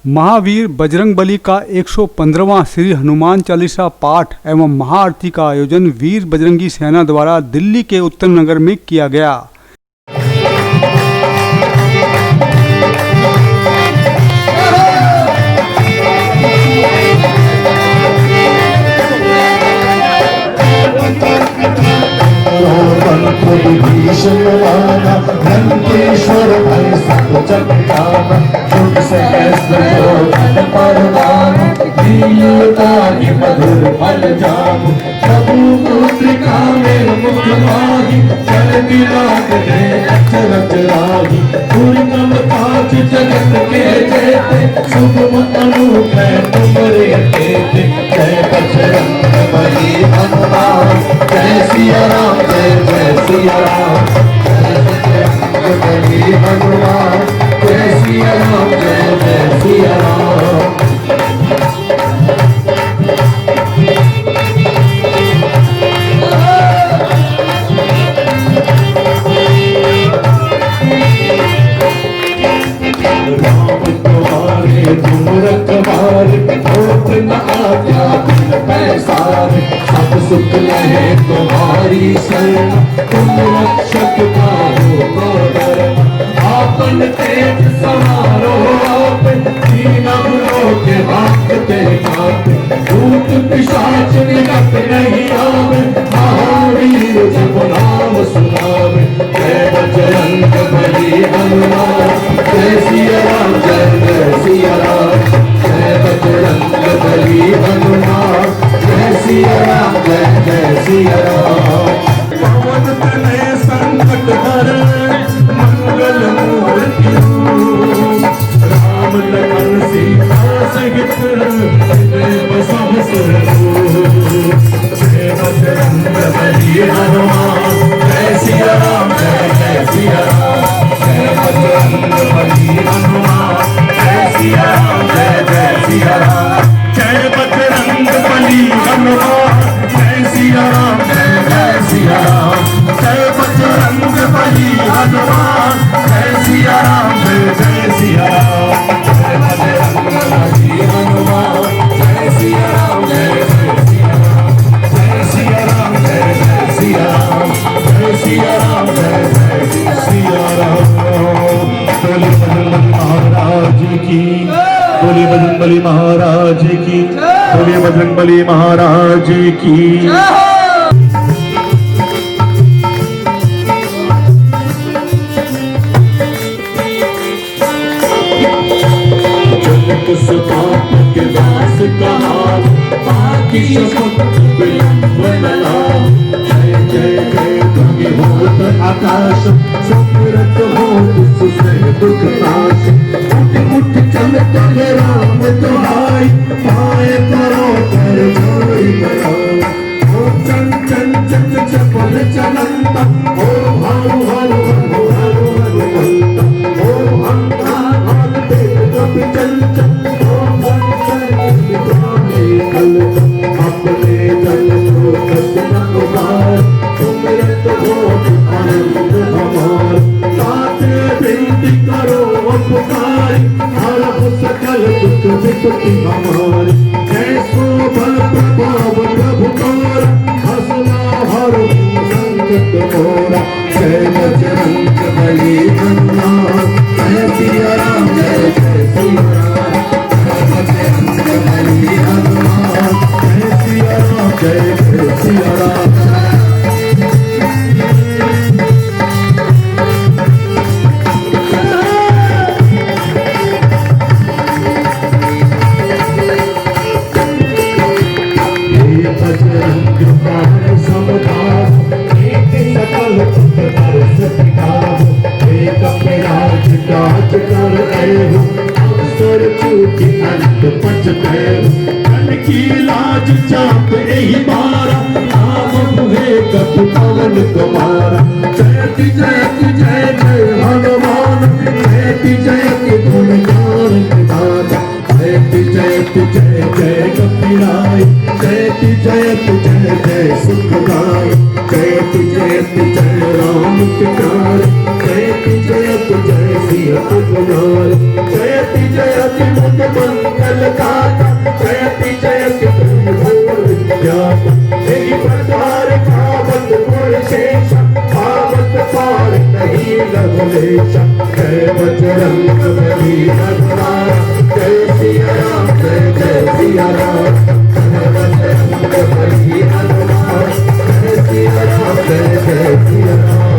महावीर बजरंगबली का 115वां श्री हनुमान चालीसा पाठ एवं महाआरती का आयोजन वीर बजरंगी सेना द्वारा दिल्ली के उत्तम नगर में किया गया। लंकेश्वर भय सब जगताना जुग सहस्त्र जोतन परनाम दीनतानि मधुर फल जामु प्रभु मुद्रिका में मुख माही चल विराग है अचरज राही पूर्णम काज जगत के जेते शुभम अनूठे तुमरे तेते जय बजरंग बली हनुमान जय सिया राम जय सिया राम बली हनुमान जय सिया राम जय सिया राम। राम तुम्हारे तुम रखवारे होत न आज्ञा बिन पैसारे सब सुख लहे तुम्हारी शरण तुम रक्षक काहू को डरना आपन तेज समारो आप दीनम लोक भागते कापे भूत पिशाच निकट नहीं आवे महावीर जब नाम सुनावे जय बजरंग बली हनुमान जय सिया राम जय सिया राम जय बजरंग बली हनुमान जय सिया राम जय सिया राम। पवन तनय संकट हर मंगल मूर्ति राम लखन सीता सहित सब सुर जय बजरंग बली हनुमान जय सिया राम जय सिया राम जय बजरंग बली हनुमान जय सिया राम जय सिया राम जय बजरंग बली हनुमान जय सिया राम जय सिया राम जय बजरंग बली हनुमान जय सिया राम जय सिया राम जय बजरंग बली हनुमान जय सिया राम जय सिया राम जय सिया राम जय सिया राम जय सिया राम जय सिया राम। बोले बजरंग महाराज की बोले बजरंगबली महाराज की बोले बजरंगबली महाराज की। पाप के वास कहा बाकी जय जय जय तुम्हें होत आकाश सुमरत होत सुसे दुख नाश उठ उठ चलते हैं राम तुम्हारी पाए करो कर जोड़ी बनाओ ओ चन चन चन चपल चलंता ओ हाउ हाउ हाउ हाउ हनुमंता ओ हंता भागते कपि चलता अपने जन को कसना उबार तुमरत हो आनंद हमार साथे विनती करो पुकार हरप सकल दुख विपत्ति हमार ऐसो बल प्रभाव प्रभु तोर हसना हर संकट मोरा जय बजरंग बली हनुमान जय सिया राम जय सिया राम बजरंग बली हनुमान जय सिया राम जय सिया राम। बजरंग बाण समुदाय एक सकल पर सतिकाव एक विराज काज कर एहु अवसर चूकी अंत पच कैहु कन की लाज चाप एहि बारा नाम मुहे कपि पवन कुमारा जयति जयति जय जय हनुमान जयति जयति गुण गान निधान जयति जयति जय जय कपिराय जयति जयति जय जय सुखदाय जयति जयति जय राम पितार जयति जयति जय सिया कुमार जयति जयति मुद नहीं लवलेशा जय बजरंग बली हनुमान जय सिया राम जय सिया राम जय बजरंग बली हनुमान जय सिया राम जय सिया राम।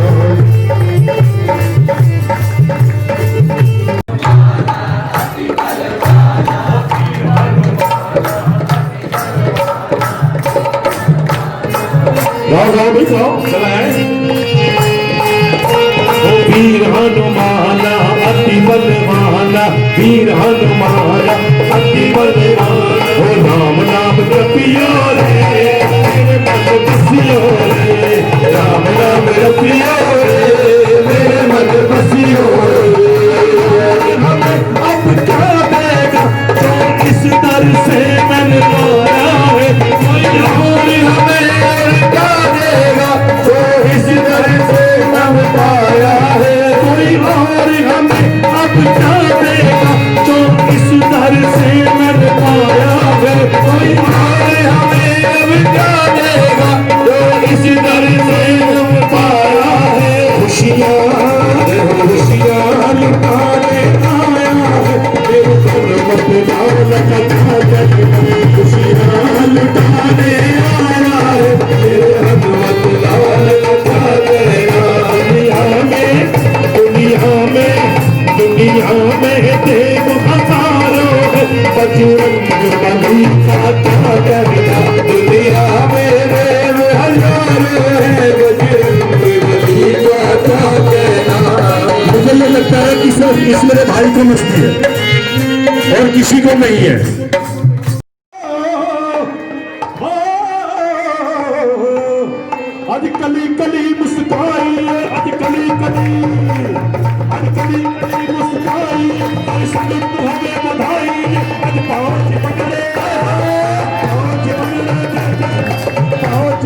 गाओ गाओ भी गाओ चला है। ओ वीर हनुमाना अति बलवाना वीर हनुमाना अति बलवाना ओ राम नाम जपियो रे मेरे मन बसियो रे राम नाम जपियो रे मेरे मन बसियो रे। हमें अब क्या देगा जो इस दर से मैंने पाया है कोई और हमें क्या देगा जो इस दर से हम पाया है कोई और हमें अब क्या देगा जो इस दर से मन पाया है कोई और हमें अब क्या देगा जो इस दर से हम पाया है। खुशियाँ खुशियाँ लुटाने आया है मेरे कर्म लाल कथा जगने खुशियाँ लुटाने आया है मेरे हनुमत लाल कथा देगा। दुनिया में देव हजारों है बजरंग बली का क्या कहना दुनिया में देव हजारों है बजरंग बली का क्या कहना। मुझे ये लगता है कि सिर्फ इस मेरे भाई को मस्ती है और किसी को नहीं है। आज कली कली मुस्काई आज कली कली मुस्काई आज संगत हमें बधाई आज पाँच पकड़े पाँच पकड़े पाँच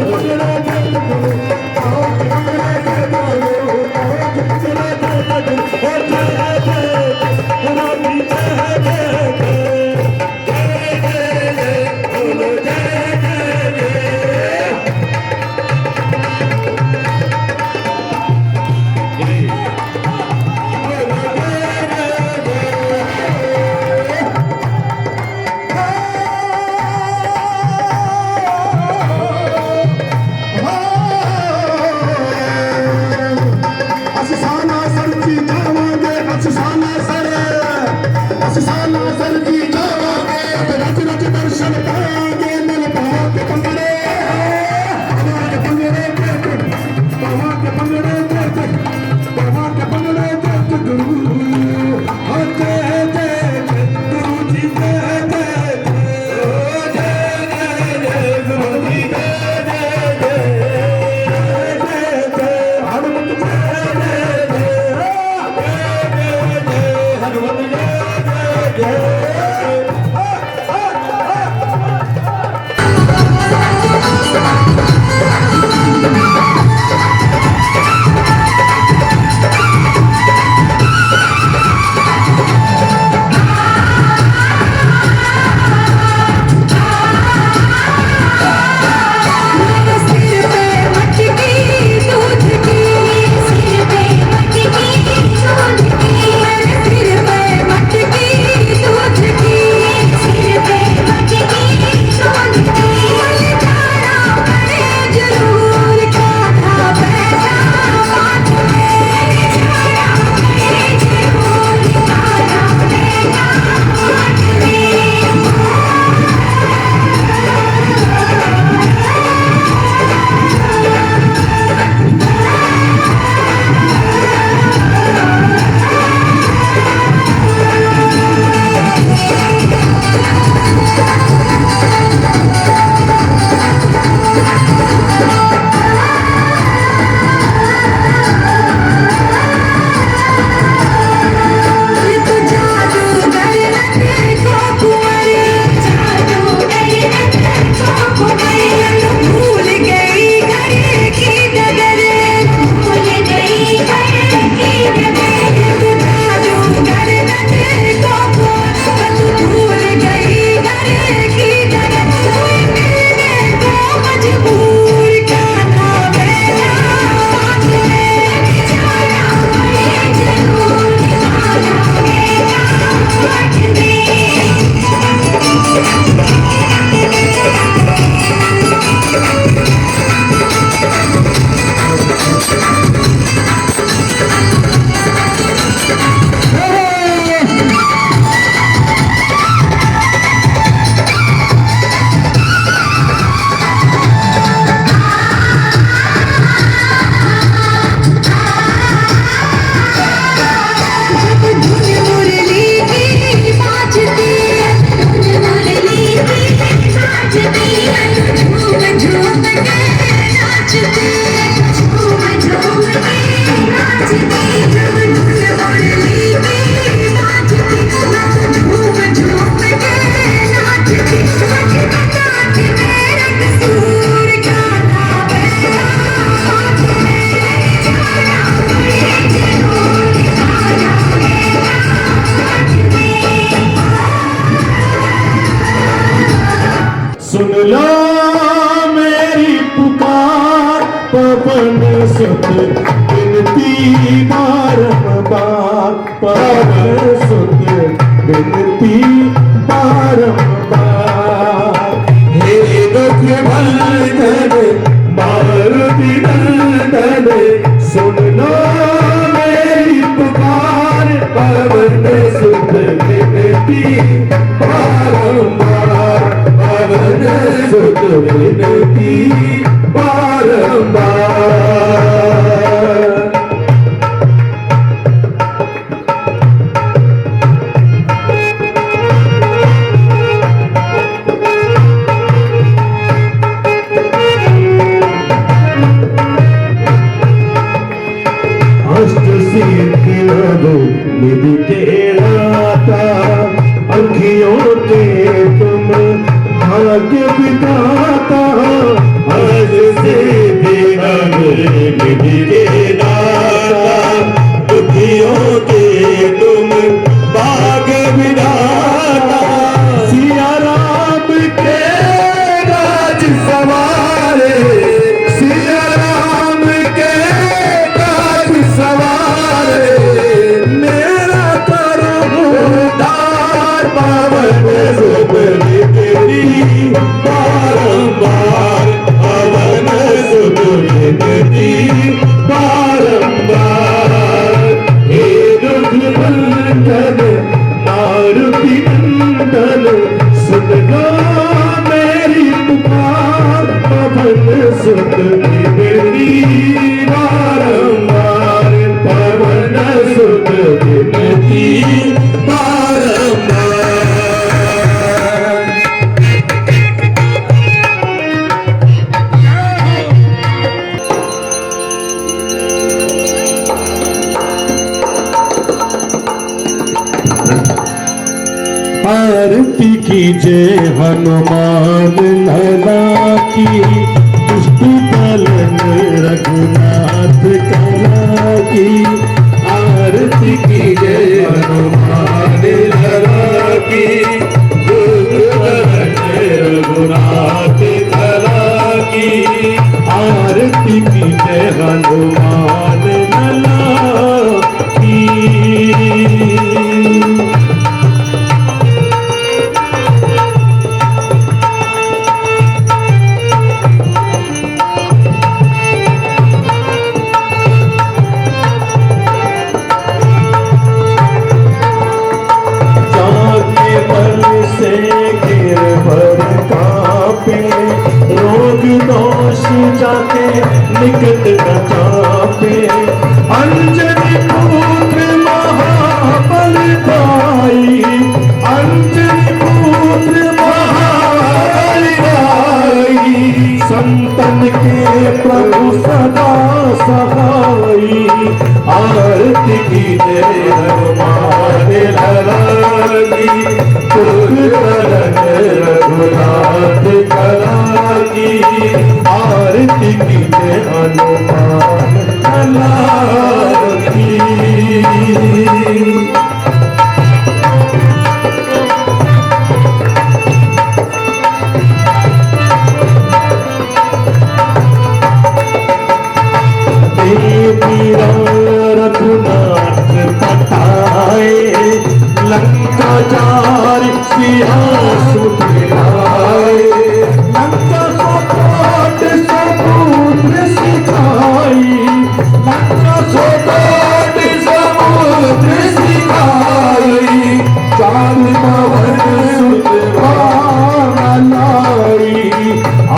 सुन लो मेरी पुकार पवन सुत विनती बारंबार पवन सुत विनती बारंबार हे दुख भंजन मारुति नंदन सुन लो मेरी पुकार पवन सुत विनती बारंबार पवन सुत विनती बारंबार। अष्ट सिद्धि नभो निधि के दाता अखियों के तुम भाग्य विधाता अष्ट सिद्धि नभो निधि के दाता अखियों के तुम भाग्य विधाता सिया राम के राज सवारे सिया राम के राज सवारे मेरा करो उद्धार पवन सुत विनती बारंबार पवन सुत विनती बारंबार हे दुख भंजन मारुति नंदन सुन लो मेरी पुकार पवन सुत विनती बारंबार पवन सुत विनती बारंबार। आरती कीजिए हनुमान लला की दुष्ट पालन रघुनाथ कला की आरती कीजिए हनुमान लला की दुष्ट पालन रघुनाथ कला की आरती कीजिए हनुमान लला की। रोग दोष जाके निकट न चापे अंजनी पुत्र महाबल भाई अंजनी पुत्र महाबल भाई संतन के प्रभु सदा सहाई आरती कीजिए हनुमान लला की रघुनाथ कला की आरती कीजिए हनुमान लला की। रघुनाथ पठाए लंका जारी सिया सुखलाए लंका सोपाट समुद्र सिखाई लंका सोपाट समुद्र सिखाई चाल पवन सुत लाई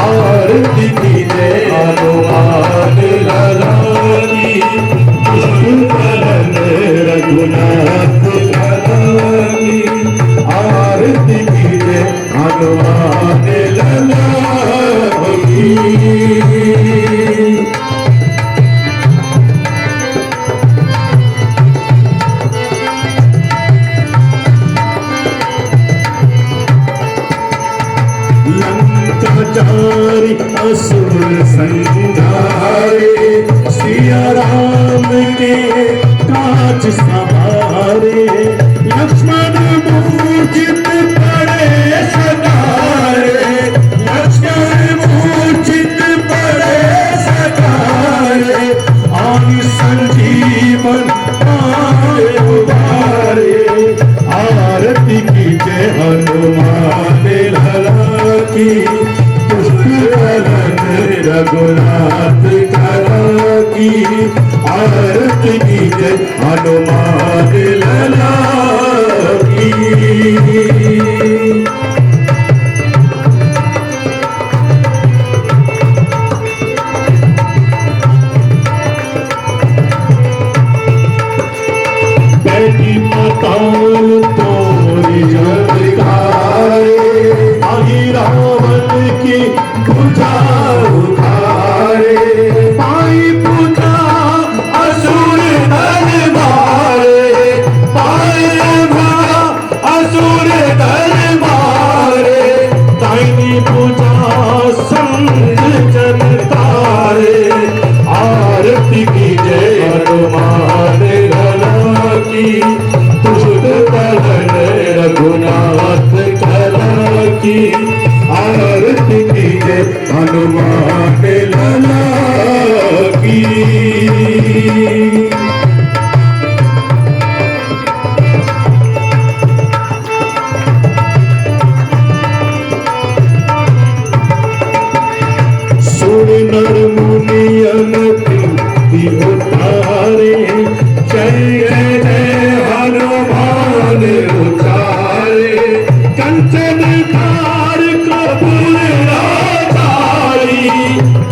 आरती कीजिए हनुमान लला की रघुनाथ कला की आरती कीजिए हनुमान लला ब्रह्मचारी असुर संहारे सिया राम के काज संवारे लक्ष्मण मूर्छित पड़े सकारे लक्ष्मण मूर्छित पड़े सकारे आन संजीवन पाए उबारे आरती की जय हनुमान लला की पुष्प कलन रघुनाथ कला की आरती की जय हनुमान लला की बैठी पाताल तोरी जगाए आई रावण की भुजा उखाड़े पाई पूजा असुर धन मारे पाए भा असुर धन मारे ताई पूजा संग जन तारे आरती की जय हनुमान लला की पुष्प कलन रघुनाथ कला की आरती की जय हनुमान लला की सुन नर मुनियन की उतारे जय जय हनुमान उचारे कंचन धार कपूर लाचारी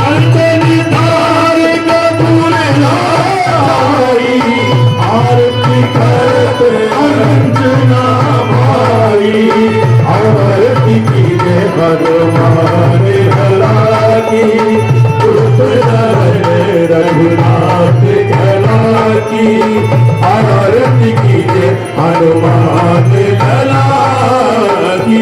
कंचन धार कपूर लाचारी आरती करत अंजना भाई आरती की जय हनुमान लला की पुष्प कलन रघुनाथ कला की आरती की जय हनुमान लला की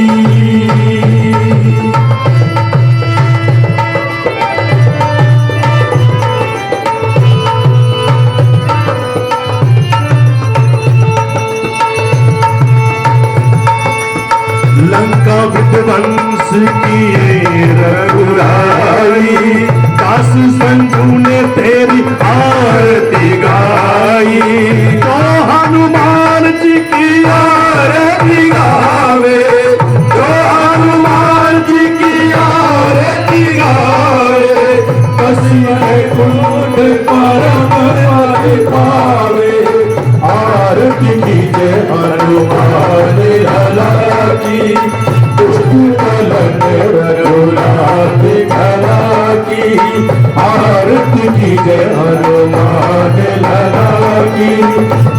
लंका विध्वंस किए रघुराई दास संजू ने तेरी आरती गाई तो हनुमान जी की आरती गावे तो हनुमान जी की आरती गावे कसिए कुंड परम पद पावे आरती की जय हनुमान लला की पुष्प कलन रघुनाथ कला की आरती की जय हनुमान लला की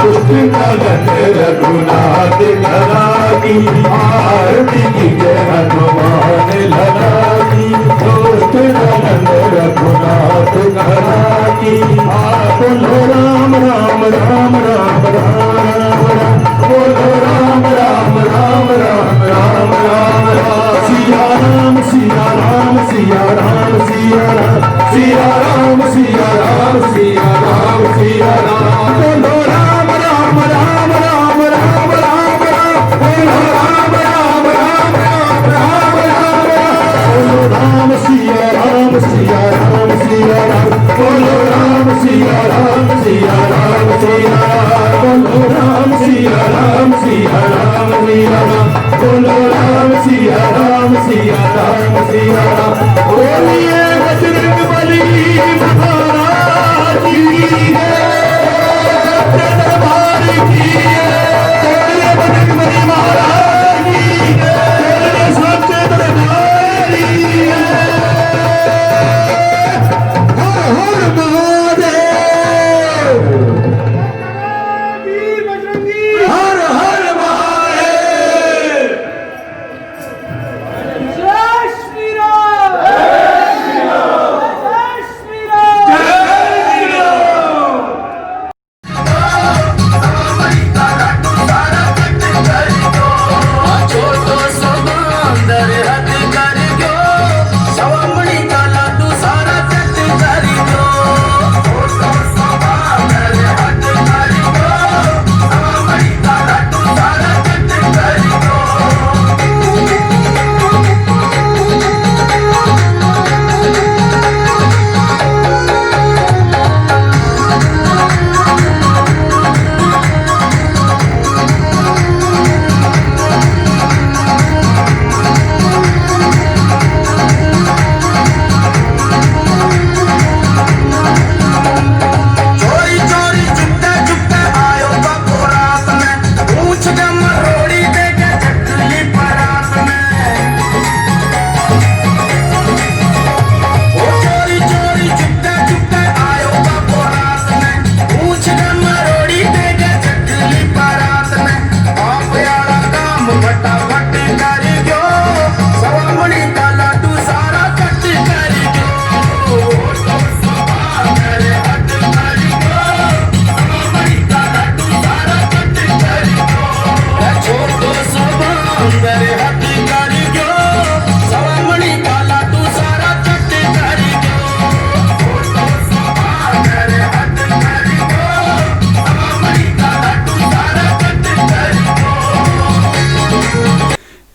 पुष्प कलन रघुनाथ कला की आरती की जय हनुमान लला की पुष्प कलन रघुनाथ कला की बोलो राम राम राम राम राम राम बोलो राम राम राम राम राम राम राम सिया राम सिया राम सिया राम सिया राम सिया राम सिया राम सिया राम सिया राम बोलो राम राम राम राम राम राम राम बोलो राम राम राम राम राम राम बोलो राम सिया राम सिया राम सिया राम बोलो राम सिया राम सिया राम सिया राम बोलो राम सिया राम सिया राम सिया राम बोलो राम सिया राम सिया राम सिया राम बोलिए बजरंग बली महाराज की जय दरबार की जय बजरंग बली महाराज की जय सच्चे दरबार की हर हर महादेव हर हर महादेव जय श्री राम।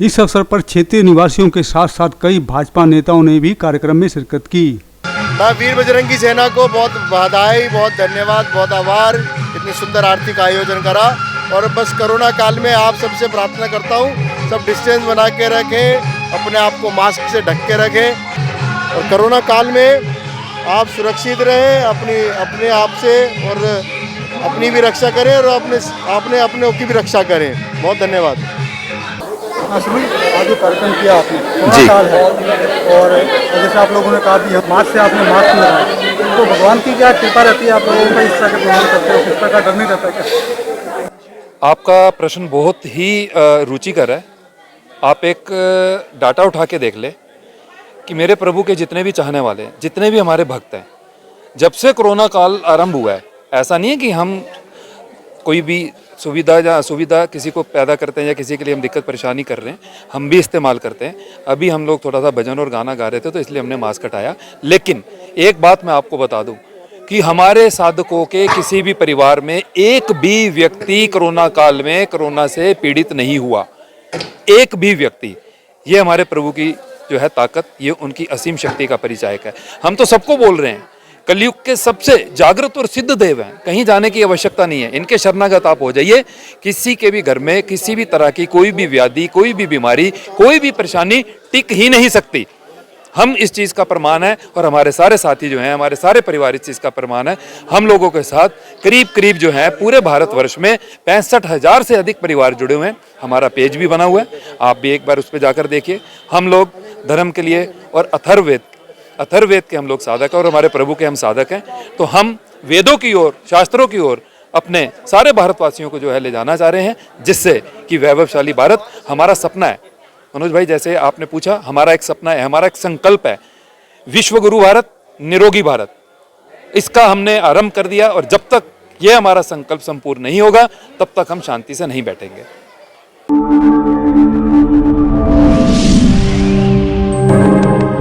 इस अवसर पर क्षेत्रीय निवासियों के साथ साथ कई भाजपा नेताओं ने भी कार्यक्रम में शिरकत की। मैं वीर बजरंगी सेना को बहुत बधाई, बहुत धन्यवाद, बहुत आभार, इतनी सुंदर आरती का आयोजन करा। और बस कोरोना काल में आप सबसे प्रार्थना करता हूँ, सब डिस्टेंस बना के रखें, अपने आप को मास्क से ढक के रखें और कोरोना काल में आप सुरक्षित रहें, अपने आप से, और अपनी भी रक्षा करें और अपने की भी रक्षा करें। बहुत धन्यवाद। आज जो कार्यक्रम किया आपने, जी। साल है और जैसे आप लोगों ने कहा भी मास्क से आपने मास्क लगाया, तो भगवान की क्या कृपा रहती है आप लोगों का इस तरह के प्रोग्राम करते हो, किस तरह का डर नहीं रहता क्या? आपका प्रश्न बहुत ही रुचिकर है। आप एक डाटा उठा के देख ले कि मेरे प्रभु के जितने भी चाहने वाले हैं, जितने भी हमारे भक्त हैं, जब से कोरोना काल आरंभ हुआ है, ऐसा नहीं है कि हम कोई भी सुविधा या असुविधा किसी को पैदा करते हैं या किसी के लिए हम दिक्कत परेशानी कर रहे हैं, हम भी इस्तेमाल करते हैं। अभी हम लोग थोड़ा सा भजन और गाना गा रहे थे तो इसलिए हमने मास्क हटाया। लेकिन एक बात मैं आपको बता दूं कि हमारे साधकों के किसी भी परिवार में एक भी व्यक्ति कोरोना काल में कोरोना से पीड़ित नहीं हुआ, एक भी व्यक्ति। ये हमारे प्रभु की जो है ताकत, ये उनकी असीम शक्ति का परिचायक है। हम तो सबको बोल रहे हैं, कलयुग के सबसे जागृत और सिद्ध देव हैं, कहीं जाने की आवश्यकता नहीं है, इनके शरणागत आप हो जाइए। किसी के भी घर में किसी भी तरह की कोई भी व्याधि, कोई भी बीमारी, कोई भी परेशानी टिक ही नहीं सकती। हम इस चीज़ का प्रमाण है और हमारे सारे साथी जो हैं, हमारे सारे परिवार इस चीज़ का प्रमाण है। हम लोगों के साथ करीब करीब जो है पूरे भारतवर्ष में 65,000 से अधिक परिवार जुड़े हुए हैं। हमारा पेज भी बना हुआ है, आप भी एक बार उस पर जाकर देखिए। हम लोग धर्म के लिए और अथर्ववेद के हम लोग साधक हैं और हमारे प्रभु के हम साधक हैं। तो हम वेदों की ओर, शास्त्रों की ओर अपने सारे भारतवासियों को जो है ले जाना चाह रहे हैं, जिससे कि वैभवशाली भारत हमारा सपना है। मनोज भाई, जैसे आपने पूछा, हमारा एक सपना है, हमारा एक संकल्प है, विश्व गुरु भारत, निरोगी भारत। इसका हमने आरंभ कर दिया और जब तक ये हमारा संकल्प संपूर्ण नहीं होगा तब तक हम शांति से नहीं बैठेंगे।